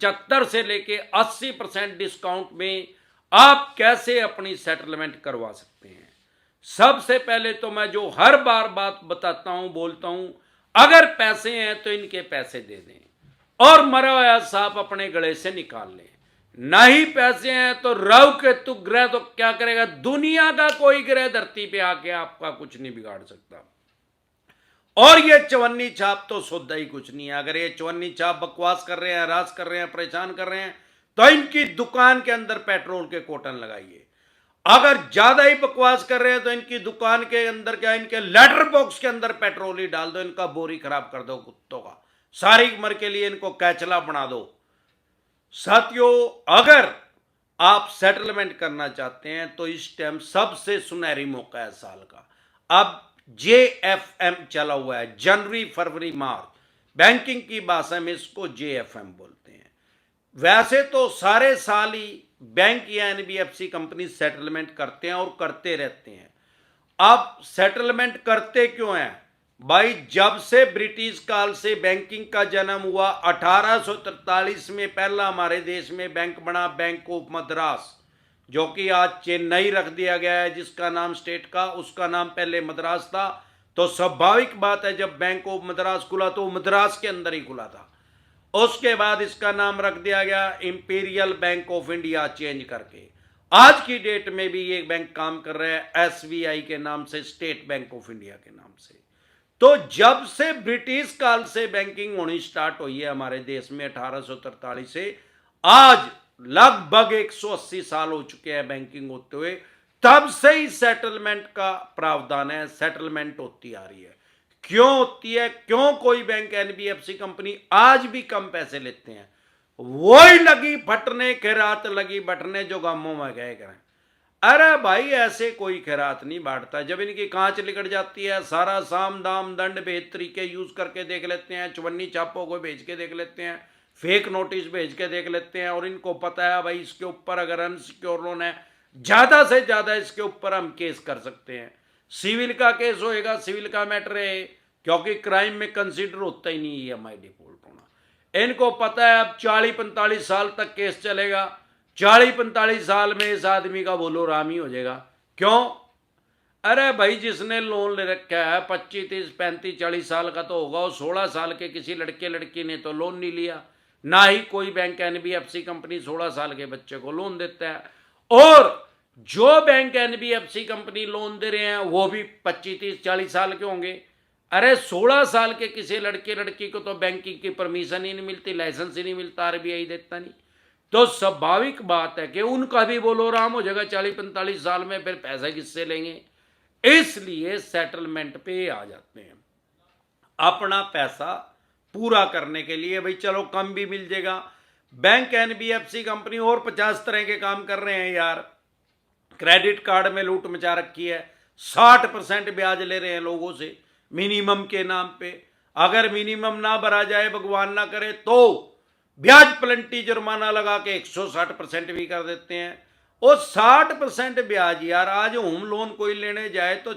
75 से लेके 80% डिस्काउंट में आप कैसे अपनी सेटलमेंट करवा सकते हैं। सबसे पहले तो मैं जो हर बार बात बताता हूं, बोलता हूं, अगर पैसे हैं तो इनके पैसे दे दें और मरा हुआ सांप अपने गले से निकाल लें। नहीं पैसे हैं तो राहु केतु ग्रह तो क्या करेगा, दुनिया का कोई ग्रह धरती पे आके आपका कुछ नहीं बिगाड़ सकता। और ये चवन्नी छाप तो शुद्ध ही कुछ नहीं है। अगर ये चवन्नी छाप बकवास कर रहे हैं, हरास कर रहे हैं, परेशान कर रहे हैं, तो इनकी दुकान के अंदर पेट्रोल के कोटन लगाइए। अगर ज्यादा ही बकवास कर रहे हैं तो इनकी दुकान के अंदर क्या, इनके लेटर बॉक्स के अंदर पेट्रोल ही डाल दो, इनका बोरी खराब कर दो कुत्तों का, सारी उम्र के लिए इनको कैचला बना दो। साथियों, अगर आप सेटलमेंट करना चाहते हैं तो इस टाइम सबसे सुनहरी मौका है साल का। अब JFM चला हुआ है, जनवरी फरवरी मार्च, बैंकिंग की भाषा में इसको JFM बोलते हैं। वैसे तो सारे साल ही बैंक या NBFC कंपनी सेटलमेंट करते हैं और करते रहते हैं। अब सेटलमेंट करते क्यों हैं भाई? जब से ब्रिटिश काल से बैंकिंग का जन्म हुआ, 1843 में पहला हमारे देश में बैंक बना, बैंक ऑफ मद्रास, जो कि आज चेन्नई रख दिया गया है, जिसका नाम स्टेट का, उसका नाम पहले मद्रास था। तो स्वाभाविक बात है जब बैंक ऑफ मद्रास खुला तो मद्रास के अंदर ही खुला था। उसके बाद इसका नाम रख दिया गया imperial bank of India change करके। आज की डेट में भी ये बैंक काम कर रहा है SBI के नाम से, स्टेट बैंक ऑफ इंडिया के नाम से। तो जब से ब्रिटिश काल से बैंकिंग होनी स्टार्ट हुई है हमारे देश में 1843 से, आज लगभग 180 साल हो चुके हैं बैंकिंग होते हुए, तब से ही सेटलमेंट का प्रावधान है, सेटलमेंट होती आ रही है। क्यों होती है? क्यों कोई बैंक NBFC कंपनी आज भी कम पैसे लेते हैं? वही लगी फटने खैरात लगी बटने जो गांवों में गए करें। अरे भाई, ऐसे कोई खैरात नहीं बांटता। जब इनकी कांच लिकट जाती है, सारा साम दाम दंड भेद तरीके यूज करके देख लेते हैं, चवन्नी छापों को भेज के देख लेते हैं, फेक नोटिस भेज के देख लेते हैं, और इनको पता है भाई इसके ऊपर अगर अनसिक्योर लोन है, ज्यादा से ज्यादा इसके ऊपर हम केस कर सकते हैं। सिविल का केस होएगा, सिविल का मैटर है, क्योंकि क्राइम में कंसीडर होता ही नहीं EMI डिफॉल्ट होना। इनको पता है अब 40-45 साल तक केस चलेगा, 40-45 साल में इस आदमी का बोलो राम ही हो जाएगा। क्यों? अरे भाई, जिसने लोन ले रखा है 25, 30, 35, 40 साल का तो होगा, और 16 साल के किसी लड़के लड़की ने तो लोन नहीं लिया। ना ही कोई बैंक NBFC कंपनी 16 साल के बच्चे को लोन देता है। और जो बैंक NBFC कंपनी लोन दे रहे हैं वो भी 25, 30, 40 साल के होंगे। अरे 16 साल के किसी लड़के लड़की को तो बैंकिंग की परमिशन ही नहीं मिलती, लाइसेंस ही नहीं मिलता, RBI देता नहीं। तो स्वाभाविक बात है कि उनका भी बोलो राम हो जाएगा 40-45 साल में, फिर पैसा किससे लेंगे? इसलिए सेटलमेंट पे आ जाते हैं अपना पैसा पूरा करने के लिए। भाई चलो कम भी मिल जाएगा। बैंक NBFC कंपनी और 50 तरह के काम कर रहे हैं यार। क्रेडिट कार्ड में लूट मचा रखी है, 60% ब्याज ले रहे हैं लोगों से मिनिमम के नाम पे। अगर मिनिमम ना भरा जाए, भगवान ना करे, तो ब्याज प्लेंटी जुर्माना लगा के 160% भी कर देते हैं। और 60% ब्याज यार, आज होम लोन कोई लेने जाए तो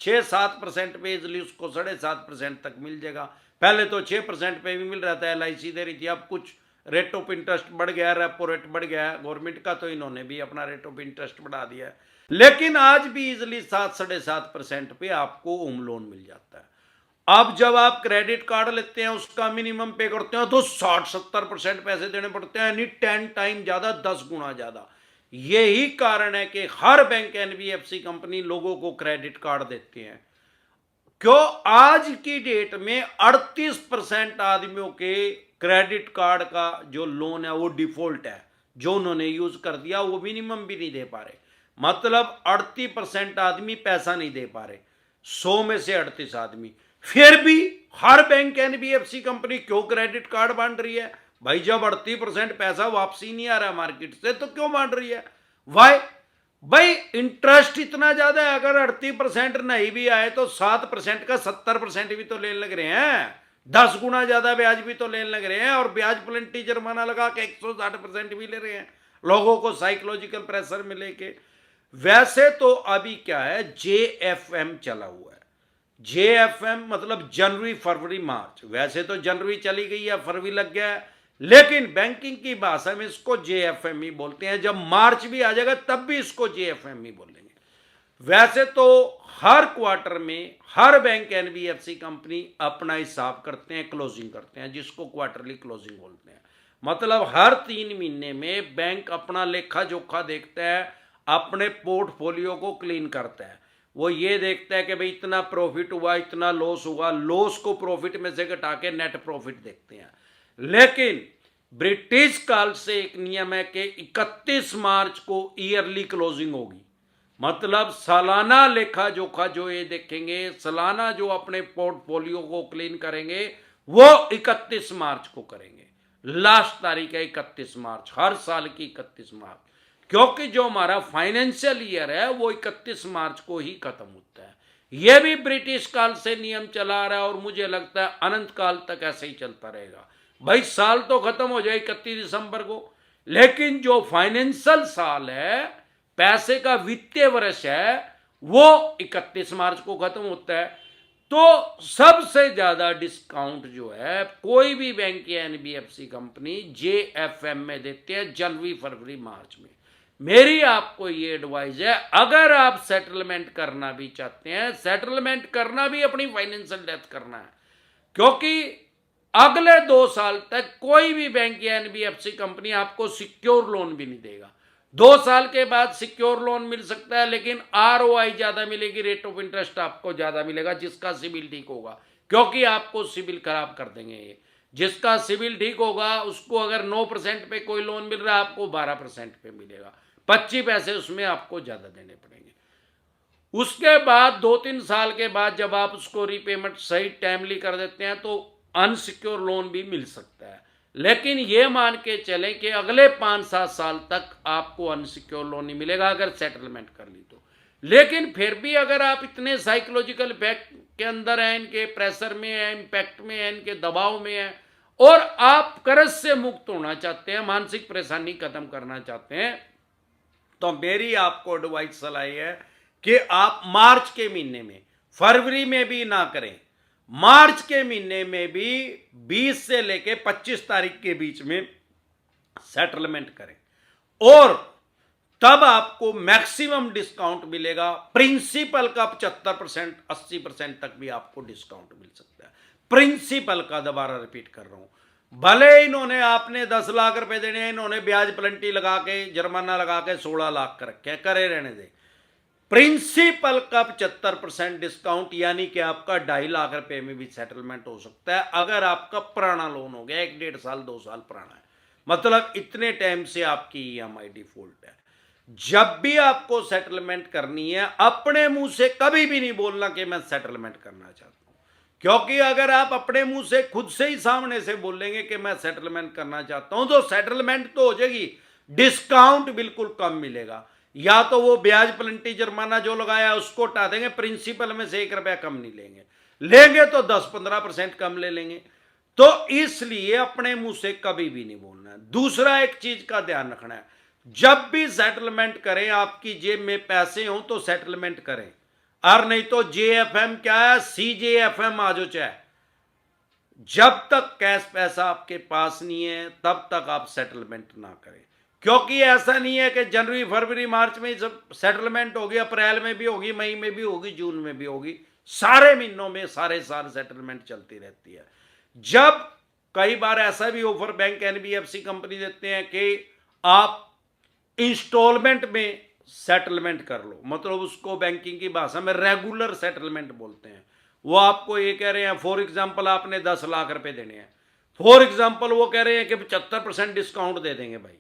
6-7% पे इजली उसको 7.5% तक मिल जाएगा। पहले तो 6% पे भी मिल रहा था, LIC दे रही थी। अब कुछ रेट ऑफ इंटरेस्ट बढ़ गया, रेपो रेट बढ़ गया गवर्नमेंट का, तो इन्होंने भी अपना रेट ऑफ इंटरेस्ट बढ़ा दिया है। लेकिन आज भी इजली 7-7.5% पे आपको होम लोन मिल जाता है। अब जब आप क्रेडिट कार्ड लेते हैं, उसका मिनिमम पे करते हैं तो 60-70% पैसे देने पड़ते हैं, यानी 10 टाइम ज्यादा, 10 गुना ज्यादा। यही कारण है कि हर बैंक NBFC कंपनी लोगों को क्रेडिट कार्ड देते हैं। क्यों? आज की डेट में 38% आदमियों के क्रेडिट कार्ड का जो लोन है वो डिफॉल्ट है, जो उन्होंने यूज कर दिया वो मिनिमम भी नहीं दे पा रहे। मतलब 38% आदमी पैसा नहीं दे पा रहे, 100 में से 38 आदमी। फिर भी हर बैंक NBFC कंपनी क्यों क्रेडिट कार्ड बांट रही है? भाई जब 38% पैसा वापसी नहीं आ रहा मार्केट से तो क्यों बांट रही है? वाई? भाई इंटरेस्ट इतना ज्यादा है, अगर 38% नहीं भी आए तो 7% का 70% भी तो लेने लग रहे हैं, 10 गुना ज्यादा ब्याज भी तो लेने लग रहे हैं, और ब्याज प्लेंटी जुर्माना लगा के 160% भी ले रहे हैं, लोगों को साइकोलॉजिकल प्रेशर में लेके। वैसे तो अभी क्या है, JFM चला हुआ है। JFM मतलब जनवरी फरवरी मार्च। वैसे तो जनवरी चली गई है, फरवरी लग गया है, लेकिन बैंकिंग की भाषा में इसको जेएफएमई बोलते हैं। जब मार्च भी आ जाएगा तब भी इसको जेएफएमई बोलेंगे। वैसे तो हर क्वार्टर में हर बैंक एनबीएफसी कंपनी अपना हिसाब करते हैं, क्लोजिंग करते हैं, जिसको क्वार्टरली क्लोजिंग बोलते हैं। मतलब हर 3 महीने में बैंक अपना लेखा जोखा देखता है, अपने पोर्टफोलियो को क्लीन करता है। वो ये देखता है कि भाई इतना प्रॉफिट हुआ, इतना लॉस हुआ, लॉस को प्रॉफिट में से घटा के नेट प्रॉफिट देखते हैं। लेकिन ब्रिटिश काल से एक नियम है कि 31 मार्च को ईयरली क्लोजिंग होगी। मतलब सालाना लेखा जोखा जो ये देखेंगे, सालाना जो अपने पोर्टफोलियो को क्लीन करेंगे, वो 31 मार्च को करेंगे। लास्ट तारीख है 31 मार्च, हर साल की 31 मार्च, क्योंकि जो हमारा फाइनेंशियल ईयर है वो 31 मार्च को ही खत्म होता है। यह भी ब्रिटिश काल से नियम चला आ रहा है और मुझे लगता है अनंत काल तक ऐसे ही चलता रहेगा। भाई साल तो खत्म हो जाए 31 दिसंबर को, लेकिन जो फाइनेंशियल साल है, पैसे का वित्तीय वर्ष है, वो 31 मार्च को खत्म होता है। तो सबसे ज्यादा डिस्काउंट जो है कोई भी बैंक या एनबीएफसी कंपनी जेएफएम में देते हैं जनवरी, फरवरी, मार्च में। मेरी आपको ये एडवाइस है, अगर आप सेटलमेंट करना भी चाहते हैं, सेटलमेंट करना भी अपनी फाइनेंशियल डेथ करना है, क्योंकि अगले 2 साल तक कोई भी बैंक या एनबीएफसी कंपनी आपको सिक्योर लोन भी नहीं देगा। 2 साल के बाद सिक्योर लोन मिल सकता है, लेकिन आरओआई ज्यादा मिलेगी, रेट ऑफ इंटरेस्ट आपको ज्यादा मिलेगा, जिसका सिविल ठीक होगा, क्योंकि आपको सिविल खराब कर देंगे ये। जिसका सिविल ठीक होगा उसको अगर 9% पे कोई लोन मिल रहा है, आपको 12% पे मिलेगा, 25 पैसे उसमें आपको ज्यादा देने पड़ेंगे। उसके बाद 2-3 साल के बाद जब आप उसको रीपेमेंट सही टाइमली कर देते हैं तो अनसिक्योर लोन भी मिल सकता है। लेकिन ये मान के चलें कि अगले 5-7 साल तक आपको अनसिक्योर लोन नहीं मिलेगा अगर सेटलमेंट कर ली तो। लेकिन फिर भी अगर आप इतने साइकोलॉजिकल इफेक्ट के अंदर हैं, इनके प्रेशर में है, इम्पैक्ट में है, इनके दबाव में है, और आप कर्ज से मुक्त होना चाहते हैं, मानसिक परेशानी खत्म करना चाहते हैं, तो मेरी आपको एडवाइस सलाह है कि आप मार्च के महीने में, फरवरी में भी ना करें, मार्च के महीने में भी 20 से लेके 25 तारीख के बीच में सेटलमेंट करें, और तब आपको मैक्सिमम डिस्काउंट मिलेगा। प्रिंसिपल का 75%, 80% तक भी आपको डिस्काउंट मिल सकता है। प्रिंसिपल का, दोबारा रिपीट कर रहा हूं, भले इन्होंने आपने 10 लाख रुपए देने हैं, इन्होंने ब्याज प्लंटी लगा के, जुर्माना लगा के 16 लाख कर रखे हैं, करे रहने दे। प्रिंसिपल का 75% डिस्काउंट, यानी कि आपका 2.5 लाख रुपए में भी सेटलमेंट हो सकता है अगर आपका पुराना लोन हो गया, 1-1.5 साल 2 साल पुराना है, मतलब इतने टाइम से आपकी ईएमआई डिफॉल्ट है। जब भी आपको सेटलमेंट करनी है, अपने मुंह से कभी भी नहीं बोलना कि मैं सेटलमेंट करना चाहता हूं, क्योंकि अगर आप अपने मुंह से खुद से ही सामने से बोलेंगे कि मैं सेटलमेंट करना चाहता हूं, तो सेटलमेंट तो हो जाएगी, डिस्काउंट बिल्कुल कम मिलेगा। या तो वो ब्याज प्लंटी जुर्माना जो लगाया उसको हटा देंगे, प्रिंसिपल में से 1 रुपया कम नहीं लेंगे, लेंगे तो 10-15% कम ले लेंगे। तो इसलिए अपने मुंह से कभी भी नहीं बोलना है। दूसरा एक चीज का ध्यान रखना है, जब भी सेटलमेंट करें, आपकी जेब में पैसे हो तो सेटलमेंट करें, और नहीं तो जेएफएम क्या है, सीजेएफएम आ जो चाहे, जब तक कैश पैसा आपके पास नहीं है तब तक आप सेटलमेंट ना करें। क्योंकि ऐसा नहीं है कि जनवरी, फरवरी, मार्च में सब सेटलमेंट होगी, अप्रैल में भी होगी, मई में भी होगी, जून में भी होगी, सारे महीनों में सारे साल सेटलमेंट चलती रहती है। जब कई बार ऐसा भी ऑफर बैंक एनबीएफसी कंपनी देते हैं कि आप इंस्टॉलमेंट में सेटलमेंट कर लो, मतलब उसको बैंकिंग की भाषा में रेगुलर सेटलमेंट बोलते हैं। वो आपको ये कह रहे हैं, फॉर एग्जांपल आपने 10 लाख रुपए देने हैं, फॉर एग्जांपल वो कह रहे हैं कि 75% डिस्काउंट दे देंगे भाई,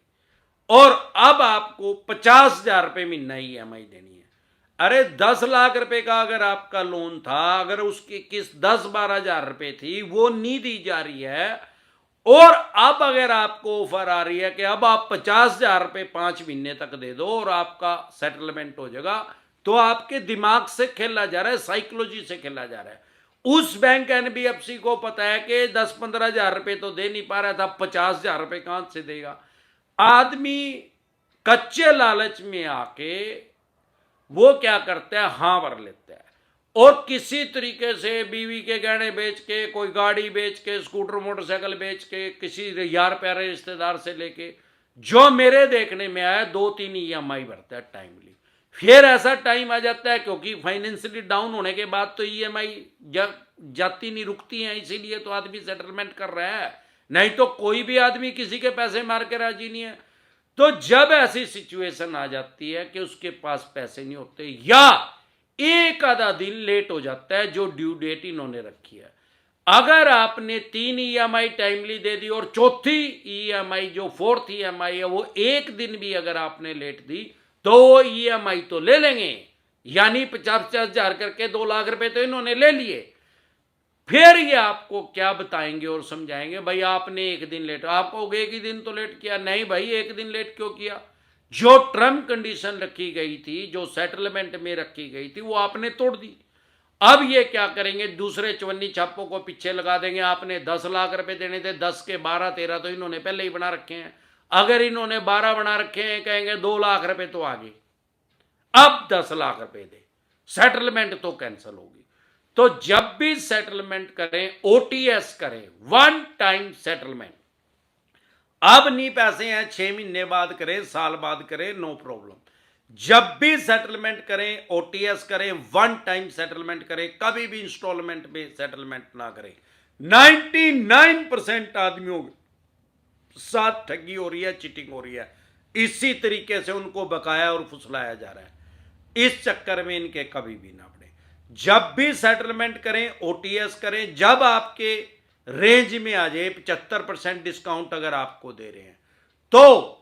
और अब आपको 50,000 रुपये महीना ईएमआई देनी है। अरे 10 लाख रुपए का अगर आपका लोन था, अगर उसकी किस्त 10-12 हजार रुपए थी, वो नहीं दी जा रही है, और अब अगर आपको ऑफर आ रही है कि अब आप 50,000 रुपये 5 महीने तक दे दो और आपका सेटलमेंट हो जाएगा, तो आपके दिमाग से खेला जा रहा है, साइकोलॉजी से खेला जा रहा है। उस बैंक एनबीएफसी को पता है कि 10-15 हजार रुपये तो दे नहीं पा रहा था, 50,000 रुपये कहां से देगा। आदमी कच्चे लालच में आके वो क्या करता है, हां भर लेता है, और किसी तरीके से बीवी के गहने बेच के, कोई गाड़ी बेच के, स्कूटर मोटरसाइकिल बेच के, किसी यार प्यारे रिश्तेदार से लेके, जो मेरे देखने में आया 2-3 EMI भरता है टाइमली। फिर ऐसा टाइम आ जाता है, क्योंकि फाइनेंशियली डाउन होने के बाद तो EMI जाती नहीं, रुकती हैं, इसीलिए तो आदमी सेटलमेंट कर रहा है, नहीं तो कोई भी आदमी किसी के पैसे मार के राजी नहीं है। तो जब ऐसी सिचुएशन आ जाती है कि उसके पास पैसे नहीं होते, या एक आधा दिन लेट हो जाता है जो ड्यू डेट इन्होंने रखी है, अगर आपने 3 EMI टाइमली दे दी और चौथी EMI जो 4th EMI है वो एक दिन भी अगर आपने लेट दी, तो वो EMI तो ले लेंगे, यानी 50-50 हजार करके 2 लाख रुपए तो इन्होंने ले लिए। फिर ये आपको क्या बताएंगे और समझाएंगे, भाई आपने एक दिन लेट, आप कहोगे एक ही दिन तो लेट किया, नहीं भाई एक दिन लेट क्यों किया, जो टर्म कंडीशन रखी गई थी, जो सेटलमेंट में रखी गई थी, वो आपने तोड़ दी। अब ये क्या करेंगे, दूसरे चवन्नी छापों को पीछे लगा देंगे, आपने 10 लाख रुपए देने थे, 10 के 12-13 तो इन्होंने पहले ही बना रखे हैं, अगर इन्होंने 12 बना रखे हैं, कहेंगे 2 लाख रुपए तो आगे, अब 10 लाख रुपए दे, सेटलमेंट तो कैंसिल होगी। तो जब भी सेटलमेंट करें, OTS करें, वन टाइम सेटलमेंट। अब नहीं पैसे हैं 6 महीने बाद करें, साल बाद करें, नो प्रॉब्लम। जब भी सेटलमेंट करें, OTS करें, वन टाइम सेटलमेंट करें, कभी भी इंस्टॉलमेंट में सेटलमेंट ना करें। 99% आदमियों के साथ ठगी हो रही है, चीटिंग हो रही है, इसी तरीके से उनको बकाया और फुसलाया जा रहा है। इस चक्कर में इनके कभी भी ना पड़े। जब भी सेटलमेंट करें, OTS करें, जब आपके रेंज में आ जाए 75% डिस्काउंट अगर आपको दे रहे हैं, तो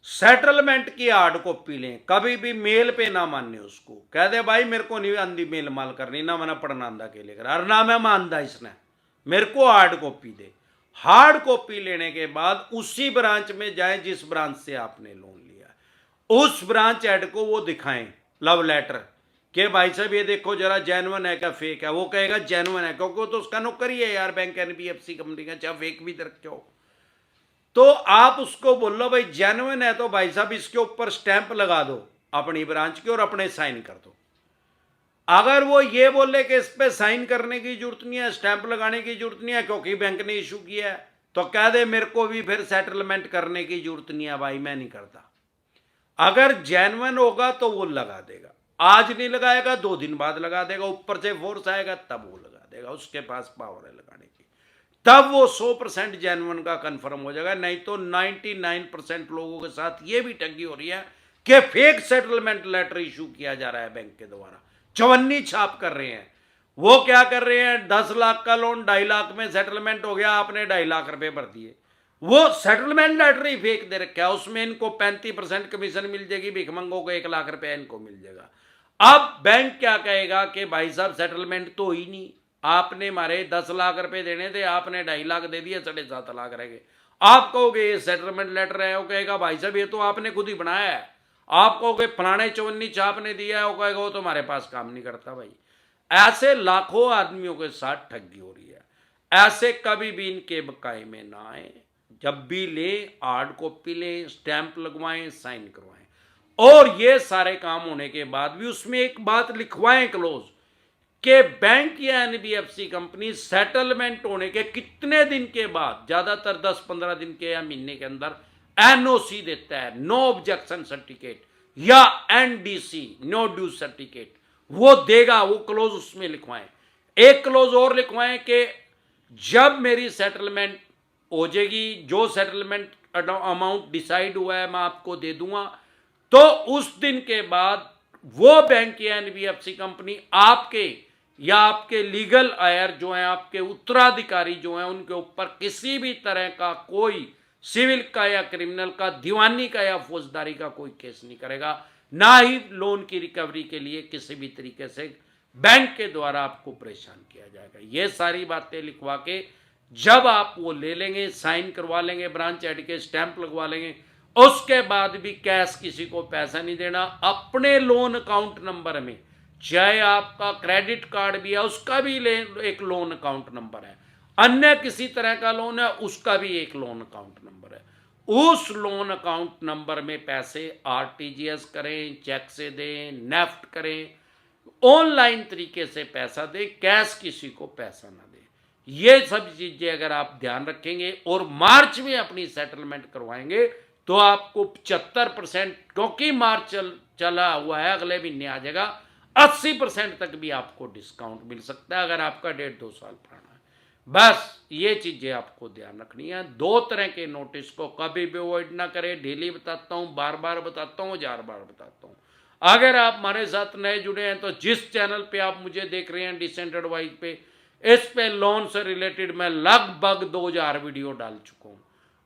सेटलमेंट की हार्ड कॉपी लें, कभी भी मेल पे ना माने उसको, कह दे भाई मेरे को नहीं आंधी मेल माल करनी, ना मैंने पढ़ना आंदा के लेकर, और ना मैं मानदा इसने, मेरे को हार्ड कॉपी दे। हार्ड कॉपी लेने के बाद उसी ब्रांच में जाए जिस ब्रांच से आपने लोन लिया, उस ब्रांच हेड को वो दिखाएं लव लेटर कि भाई साहब ये देखो जरा जेन्युइन है क्या फेक है, वो कहेगा जेन्युइन है, क्योंकि वो तो उसका नौकर ही है यार, बैंक NBFC कंपनी का, चाहे फेक भी रखे हो। तो आप उसको बोल लो भाई जेन्युइन है, तो भाई साहब इसके ऊपर स्टैंप लगा दो अपनी ब्रांच की और अपने साइन कर दो। अगर वो ये बोले कि इस पे साइन करने की जरूरत नहीं है, स्टैंप लगाने की जरूरत नहीं है क्योंकि बैंक ने इशू किया है, तो कह दे मेरे को भी फिर सेटलमेंट करने की जरूरत नहीं है भाई, मैं नहीं करता। अगर जेन्युइन होगा तो वो लगा देगा, आज नहीं लगाएगा 2 दिन बाद लगा देगा, ऊपर से फोर्स आएगा तब वो लगा देगा, उसके पास पावर है लगाने की, तब वो 100% जेन्युइन का कंफर्म हो जाएगा। नहीं तो 99% लोगों के साथ ये भी ठगी हो रही है कि फेक सेटलमेंट लेटर इशू किया जा रहा है बैंक के द्वारा, चवन्नी छाप कर रहे हैं। वो क्या कर रहे हैं, 10 लाख का लोन 2.5 लाख में सेटलमेंट हो गया, आपने 2.5 लाख रुपए भर दिए, वो सेटलमेंट लेटर ही फेक दे रखा है, उसमें इनको 35% कमीशन मिल जाएगी, भिखमंगों को 1 लाख रुपए इनको मिल जाएगा। अब बैंक क्या कहेगा कि भाई साहब सेटलमेंट तो ही नहीं, आपने मारे 10 लाख रुपए देने थे, आपने 2.5 लाख दे दिए, 7.5 लाख रह गए। आप कहोगे ये सेटलमेंट लेटर है, वो कहेगा भाई साहब ये तो आपने खुद ही बनाया है। आप कहोगे फलाने चवन्नी छाप ने दिया है, वो कहेगा वो तो हमारे पास काम नहीं करता भाई। ऐसे लाखों आदमियों के साथ ठगी हो रही है, ऐसे कभी भी इनके बकाए में ना आए। जब भी ले हार्ड कॉपी लें, स्टैंप लगवाएं, साइन करवाएं, और ये सारे काम होने के बाद भी उसमें एक बात लिखवाएं क्लोज कि बैंक या NBFC कंपनी सेटलमेंट होने के कितने दिन के बाद, ज्यादातर 10-15 दिन के या महीने के अंदर NOC देता है, नो ऑब्जेक्शन सर्टिफिकेट, या NDC, नो ड्यू सर्टिफिकेट, वो देगा, वो क्लोज उसमें लिखवाएं। एक क्लोज और लिखवाएं कि जब मेरी सेटलमेंट हो जाएगी, जो सेटलमेंट अमाउंट डिसाइड हुआ है मैं आपको दे दूंगा, तो उस दिन के बाद वो बैंक या NBFC कंपनी आपके या आपके लीगल आयर जो हैं, आपके उत्तराधिकारी जो हैं, उनके ऊपर किसी भी तरह का कोई सिविल का या क्रिमिनल का, दीवानी का या फौजदारी का कोई केस नहीं करेगा, ना ही लोन की रिकवरी के लिए किसी भी तरीके से बैंक के द्वारा आपको परेशान किया जाएगा। ये सारी बातें लिखवा के जब आप वो ले लेंगे, साइन करवा लेंगे, ब्रांच हेड के स्टैंप लगवा लेंगे, उसके बाद भी कैश किसी को पैसा नहीं देना। अपने लोन अकाउंट नंबर में, चाहे आपका क्रेडिट कार्ड भी है उसका भी एक लोन अकाउंट नंबर है, अन्य किसी तरह का लोन है उसका भी एक लोन अकाउंट नंबर है, उस लोन अकाउंट नंबर में पैसे RTGS करें, चेक से दें, नेफ्ट करें, ऑनलाइन तरीके से पैसा दे, कैश किसी को पैसा ना दे। ये सब चीजें अगर आप ध्यान रखेंगे और मार्च में अपनी सेटलमेंट करवाएंगे तो आपको 75%, क्योंकि मार्च चला हुआ है, अगले महीने आ जाएगा, 80% तक भी आपको डिस्काउंट मिल सकता है अगर आपका 1.5-2 साल पुराना है। बस ये चीजें आपको ध्यान रखनी है। 2 तरह के नोटिस को कभी भी अवॉइड ना करें। डेली बताता हूं, बार बार बताता हूं, 1000 बार बताता हूं। अगर आप हमारे साथ नए जुड़े हैं तो जिस चैनल पे आप मुझे देख रहे हैं डिसेंट एडवाइस पे, इस पे लोन से रिलेटेड मैं लगभग 2000 वीडियो डाल चुका हूं।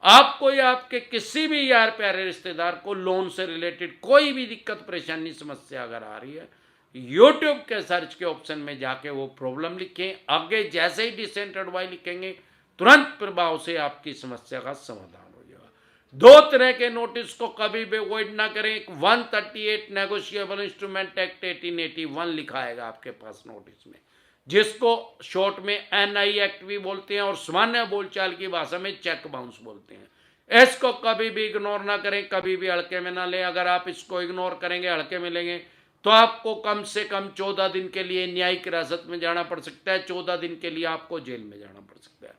आपको या आपके किसी भी यार प्यारे रिश्तेदार को लोन से रिलेटेड कोई भी दिक्कत परेशानी समस्या अगर आ रही है, यूट्यूब के सर्च के ऑप्शन में जाके वो प्रॉब्लम लिखें। आगे जैसे ही डिसेंट एडवाइस लिखेंगे तुरंत प्रभाव से आपकी समस्या का समाधान हो जाएगा। 2 तरह के नोटिस को कभी भी अवॉइड ना करें। 138 नेगोशिएबल इंस्ट्रूमेंट एक्ट 1881 लिखा है आपके पास नोटिस में, जिसको शॉर्ट में NI एक्ट भी बोलते हैं और सामान्य बोलचाल की भाषा में चेक बाउंस बोलते हैं। इसको कभी भी इग्नोर ना करें, कभी भी हल्के में ना लें। अगर आप इसको इग्नोर करेंगे, हल्के में लेंगे, तो आपको कम से कम 14 दिन के लिए न्यायिक हिरासत में जाना पड़ सकता है। 14 दिन के लिए आपको जेल में जाना पड़ सकता है।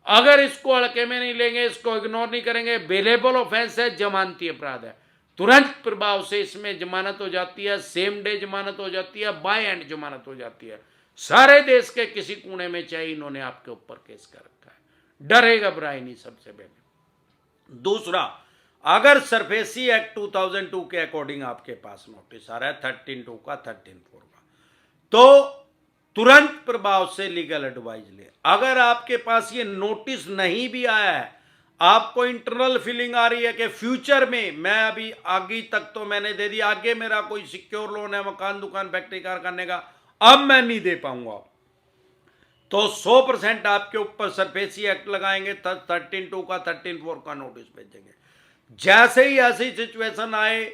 अगर इसको हल्के में नहीं लेंगे, इसको इग्नोर नहीं करेंगे, बेलेबल ऑफेंस है, जमानती अपराध है, तुरंत प्रभाव से इसमें जमानत हो जाती है, सेम डे जमानत हो जाती है, बाय एंड जमानत हो जाती है। सारे देश के किसी कोने में चाहे इन्होंने आपके ऊपर केस कर रखा है। डरे घबराए नहीं। सबसे पहले दूसरा, अगर सरफेसी एक्ट 2002 के अकॉर्डिंग आपके पास नोटिस आ रहा है 13(2) का, 13(4) का, तो तुरंत प्रभाव से लीगल एडवाइस ले। अगर आपके पास ये नोटिस नहीं भी आया है, आपको इंटरनल फीलिंग आ रही है कि फ्यूचर में मैं अभी आगे तक तो मैंने दे दिया, आगे मेरा कोई सिक्योर लोन है मकान दुकान फैक्ट्री कारखाने का, अब मैं नहीं दे पाऊंगा, तो 100% आपके ऊपर सरफेसी एक्ट लगाएंगे, 13(2) का, 13(4) का नोटिस भेजेंगे। जैसे ही ऐसी सिचुएशन आए,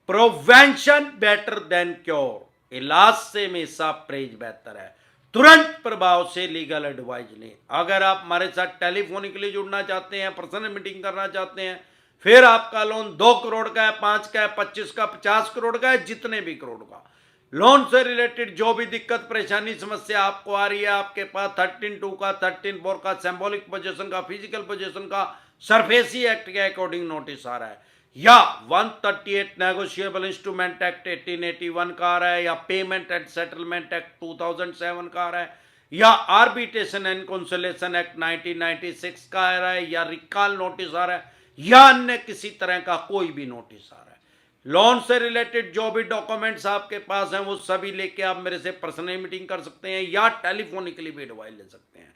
प्रिवेंशन बेटर देन क्योर, इलाज से हमेशा परहेज बेहतर है। तुरंत प्रभाव से लीगल एडवाइस लें। अगर आप हमारे साथ टेलीफोनिकली जुड़ना चाहते हैं, पर्सनल मीटिंग करना चाहते हैं, फिर आपका लोन 2 करोड़ का है, 5 का है, 25 का, 50 करोड़ का है, जितने भी करोड़ का, लोन से रिलेटेड जो भी दिक्कत परेशानी समस्या आपको आ रही है, आपके पास 13(2) का, 13(4) का, सिंबॉलिक पोजीशन का, फिजिकल पोजीशन का, सरफेसी एक्ट के अकॉर्डिंग नोटिस आ रहा है, या 138 नेगोशिएबल इंस्ट्रूमेंट एक्ट 1881 का आ रहा है, या पेमेंट एंड सेटलमेंट एक्ट 2007 का आ रहा है, या आर्बिट्रेशन एंड कंसोलिडेशन एक्ट 1996 का आ रहा है, या रिकॉल नोटिस आ रहा है, या अन्य किसी तरह का कोई भी नोटिस आ रहा है, लोन से रिलेटेड जो भी डॉक्यूमेंट्स आपके पास हैं वो सभी लेके आप मेरे से पर्सनल मीटिंग कर सकते हैं या टेलीफोनिकली भी एडवाइस ले सकते हैं।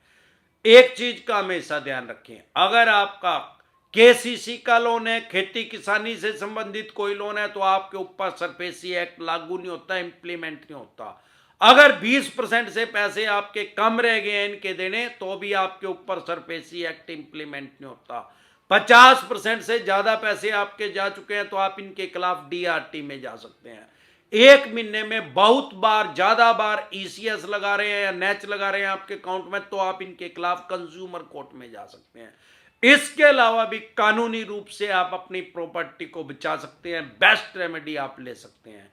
एक चीज का हमेशा ध्यान रखें, अगर आपका KCC का लोन है, खेती किसानी से संबंधित कोई लोन है, तो आपके ऊपर सरफेसी एक्ट लागू नहीं होता, इंप्लीमेंट नहीं होता। अगर 20% से पैसे आपके कम रह गए हैं इनके देने, तो भी आपके ऊपर सरफेसी एक्ट इंप्लीमेंट नहीं होता। 50% से ज्यादा पैसे आपके जा चुके हैं तो आप इनके खिलाफ DRT में जा सकते हैं। 1 महीने में बहुत बार, ज्यादा बार ECS लगा रहे हैं या NECH लगा रहे हैं आपके अकाउंट में, तो आप इनके खिलाफ कंज्यूमर कोर्ट में जा सकते हैं। इसके अलावा भी कानूनी रूप से आप अपनी प्रॉपर्टी को बचा सकते हैं, बेस्ट रेमेडी आप ले सकते हैं।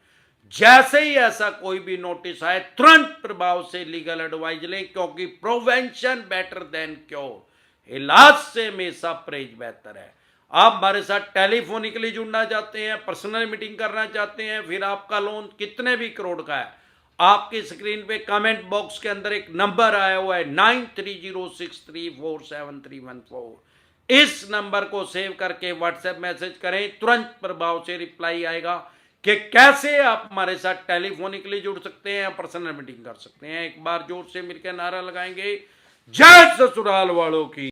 जैसे ही ऐसा कोई भी नोटिस आए, तुरंत प्रभाव से लीगल एडवाइस लें, क्योंकि प्रिवेंशन बेटर देन क्योर, इलाज से हमेशा परहेज बेहतर है। आप हमारे साथ टेलीफोनिकली जुड़ना चाहते हैं, पर्सनल मीटिंग करना चाहते हैं, फिर आपका लोन कितने भी करोड़ का है, आपकी स्क्रीन पे कमेंट बॉक्स के अंदर एक नंबर आया हुआ है 9306347314। इस नंबर को सेव करके व्हाट्सएप मैसेज करें, तुरंत प्रभाव से रिप्लाई आएगा कि कैसे आप हमारे साथ टेलीफोनिकली जुड़ सकते हैं, पर्सनल मीटिंग कर सकते हैं। एक बार जोर से मिलकर नारा लगाएंगे, जय ससुराल वालों की।